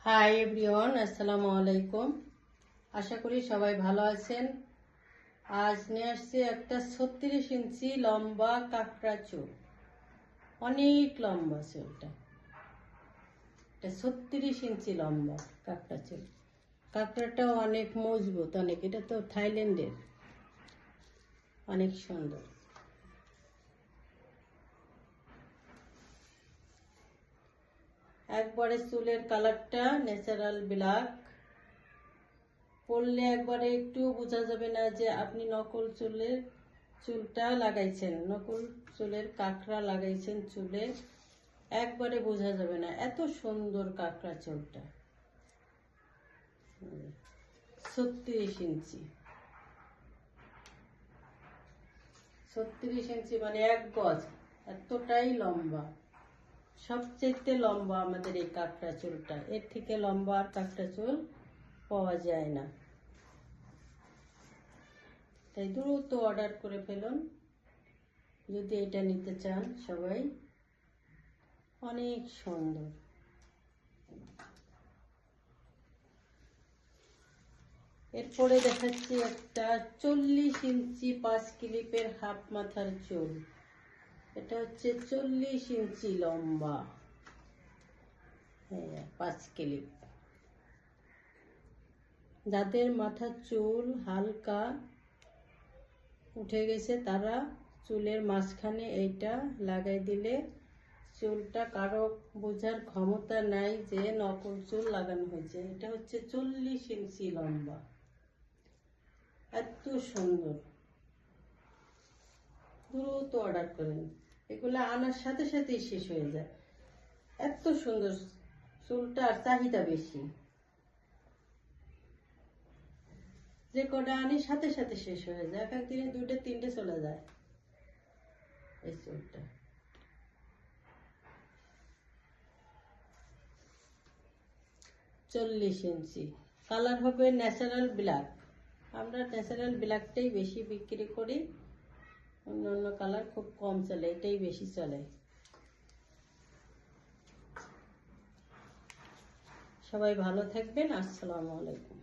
Hi everyone, আসসালামু আলাইকুম। আশা করি সবাই ভালো আছেন। আজ নিয়ে আসছি একটা 36 ইঞ্চি লম্বা কাঁকড়া চুল। অনেক লম্বা চুলটা, এটা 36 ইঞ্চি লম্বা কাঁকড়া চুল। কাঁকড়াটাও অনেক মজবুত, অনেক, এটা তো থাইল্যান্ডের, অনেক সুন্দর। একবারে চুলের কালারটা ন্যাচারাল ব্ল্যাক, পরলে একবারে একটু বোঝা যাবে না যে আপনি নকল চুলটা লাগাইছেন, নকল চুলের কাঁকড়া লাগাইছেন চুলে, একবারে বোঝা যাবে না। এত সুন্দর কাঁকড়া চুলটা। 36 ইঞ্চি, 36 ইঞ্চি মানে 1 গজ, এতটাই লম্বা। সবচেয়ে লম্বা আমাদের এই কাঁকড়া চুলটা, এর থেকে লম্বা আর কাঁকড়া চুল পাওয়া যায় না। তাই দ্রুত অর্ডার করে ফেলুন যদি এটা নিতে চান সবাই। অনেক সুন্দর। এরপরে দেখাচ্ছি একটা 40 ইঞ্চি 5 ক্লিপের হাফ মাথার চুল। এটা হচ্ছে 40 ইঞ্চি লম্বা, হ্যাঁ 5 ক্লিপ। যাদের মাথার চুল হালকা উঠে গেছে তারা চুলের মাঝখানে এইটা লাগাই দিলে চুলটা কারো বোঝার ক্ষমতা নাই যে নকল চুল লাগানো হয়েছে। এটা হচ্ছে 40 ইঞ্চি লম্বা, এত সুন্দর। দ্রুত অর্ডার করেন, এগুলো আনার সাথে সাথেই শেষ হয়ে যায়। এত সুন্দর চুলটার চাহিদা বেশি, যে কটা আনি সাথে সাথে শেষ হয়ে যায়, এক একদিনে 2টে 3টে চলে যায় এই চুলটা। চল্লিশ ইঞ্চি, কালার হবে ন্যাচারাল ব্ল্যাক। আমরা ন্যাচারাল ব্ল্যাকটাই বেশি বিক্রি করি, অন্য অন্য কালার খুব কম চলে, এটাই বেশি চলে। সবাই ভালো থাকবেন, আসসালামু আলাইকুম।